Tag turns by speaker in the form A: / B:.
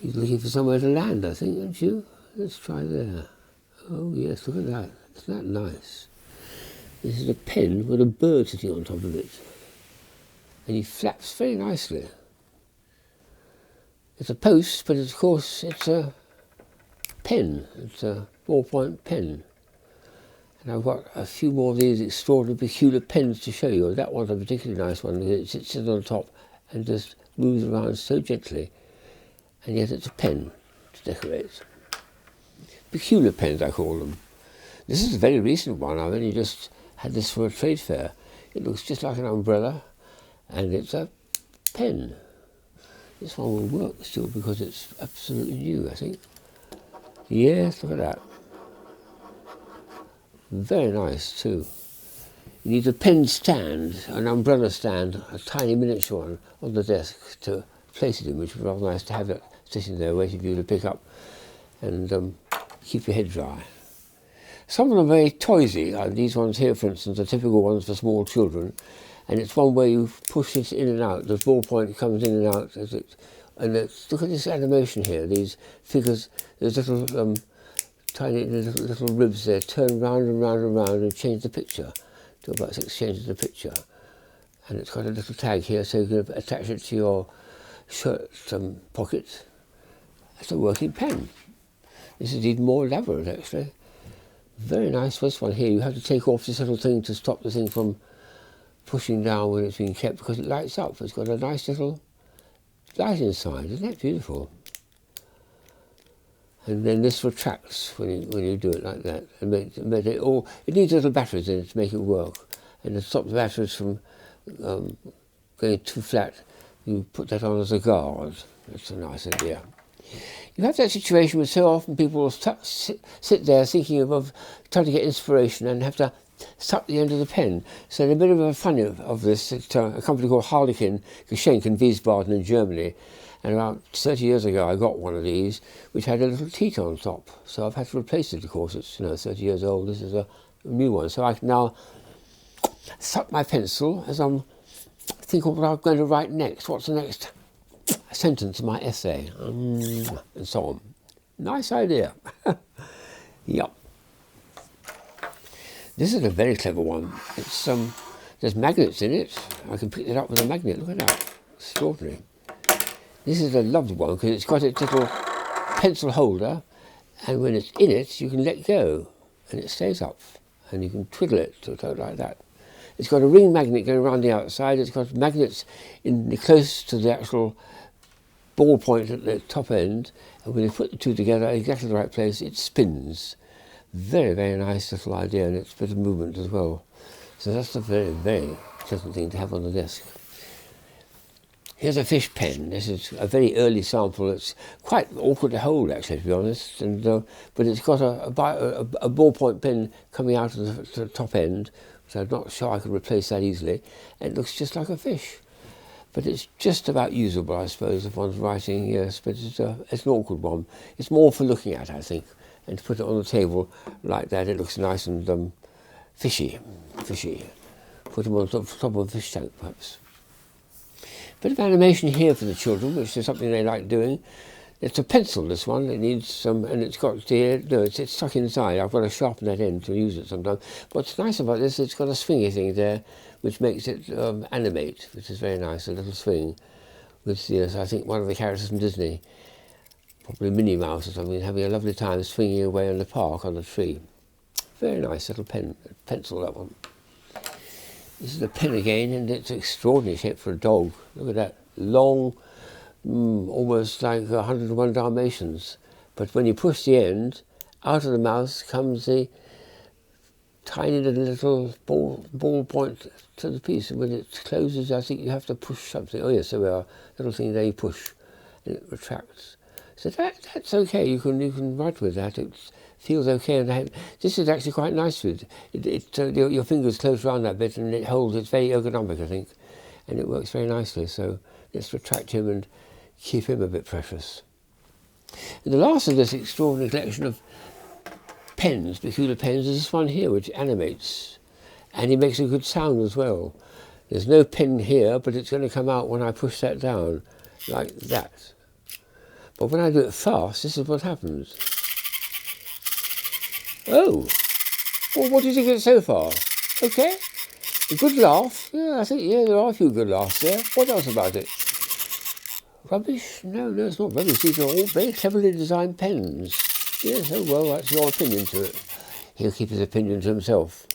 A: He's looking for somewhere to land, I think, aren't you? Let's try there. Oh yes, look at that. Isn't that nice? This is a pen with a bird sitting on top of it. And he flaps very nicely. It's a post, but of course it's a pen. It's a ballpoint pen. And I've got a few more of these extraordinary peculiar pens to show you. That one's a particularly nice one. It sits on the top and just moves around so gently. And yet it's a pen to decorate. Peculiar pens, I call them. This is a very recent one. I've only just had this for a trade fair. It looks just like an umbrella, and it's a pen. This one will work still because it's absolutely new, I think. Yes, look at that. Very nice too. You need a pen stand, an umbrella stand, a tiny miniature one on the desk to place it in, which would be rather nice to have it sitting there waiting for you to pick up and keep your head dry. Some of them are very toysy. These ones here, for instance, are typical ones for small children, and it's one where you push it in and out. The ballpoint comes in and out as it, and look at this animation here. These figures, there's little tiny little ribs there, turn round and round and round and change the picture. Do about 6 changes of the picture, and it's got a little tag here, so you can attach it to your shirt pocket. That's a working pen. This is even more elaborate, actually. Very nice. This one here, you have to take off this little thing to stop the thing from pushing down when it's being kept, because it lights up. It's got a nice little light inside. Isn't that beautiful? And then this retracts when you do it like that. And make it all. It needs little batteries in it to make it work, and to stop the batteries from going too flat, you put that on as a guard. That's a nice idea. You have that situation where so often people will sit there thinking of trying to get inspiration and have to suck the end of the pen. So in a bit of a fun of this, it's a company called Harlequin Geschenk in Wiesbaden in Germany. And about 30 years ago I got one of these which had a little teat on top. So I've had to replace it, of course. It's 30 years old. This is a new one. So I can now suck my pencil as I'm thinking what I'm going to write next. What's the next sentence in my essay? And so on. Nice idea. Yep. This is a very clever one. It's there's magnets in it. I can pick it up with a magnet. Look at that. Extraordinary. This is a lovely one because it's got its little pencil holder, and when it's in it, you can let go, and it stays up, and you can twiddle it like that. It's got a ring magnet going around the outside. It's got magnets close to the actual ball point at the top end, and when you put the two together in exactly the right place, it spins. Very, very nice little idea, and it's a bit of movement as well. So that's a very, very pleasant thing to have on the desk. Here's a fish pen. This is a very early sample. It's quite awkward to hold, actually, to be honest. And but it's got a ballpoint pen coming out of the top end, so I'm not sure I could replace that easily. And it looks just like a fish. But it's just about usable, I suppose, if one's writing, yes. But it's an awkward one. It's more for looking at, I think. And to put it on the table like that, it looks nice and fishy. Put them on top of a fish tank, perhaps. Bit of animation here for the children, which is something they like doing. It's a pencil, this one. It needs some, and it's got it's stuck inside. I've got to sharpen that end to use it sometimes. What's nice about this, it's got a swingy thing there, which makes it animate, which is very nice. A little swing with, I think, one of the characters from Disney, probably Minnie Mouse or something, having a lovely time swinging away in the park on a tree. Very nice little pencil, that one. This is a pen again, and it's an extraordinary shape for a dog. Look at that, long, almost like 101 Dalmatians. But when you push the end, out of the mouth comes the tiny little ball point to the piece. And when it closes, I think you have to push something. Oh yes, there we are. Little thing there you push, and it retracts. So that's okay. You can write with that. It feels okay, and this is actually quite nice with it. Your fingers close around that bit, and it holds. It's very ergonomic, I think, and it works very nicely. So let's retract him and keep him a bit precious. And the last of this extraordinary collection of pens, peculiar pens, is this one here, which animates, and it makes a good sound as well. There's no pen here, but it's going to come out when I push that down, like that. But when I do it fast, this is what happens. Oh, well, what did you get so far? Okay, a good laugh. Yeah, I think, yeah, there are a few good laughs there. What else about it? Rubbish? No, it's not rubbish. These are all very cleverly designed pens. Yes, oh well, that's your opinion to it. He'll keep his opinion to himself.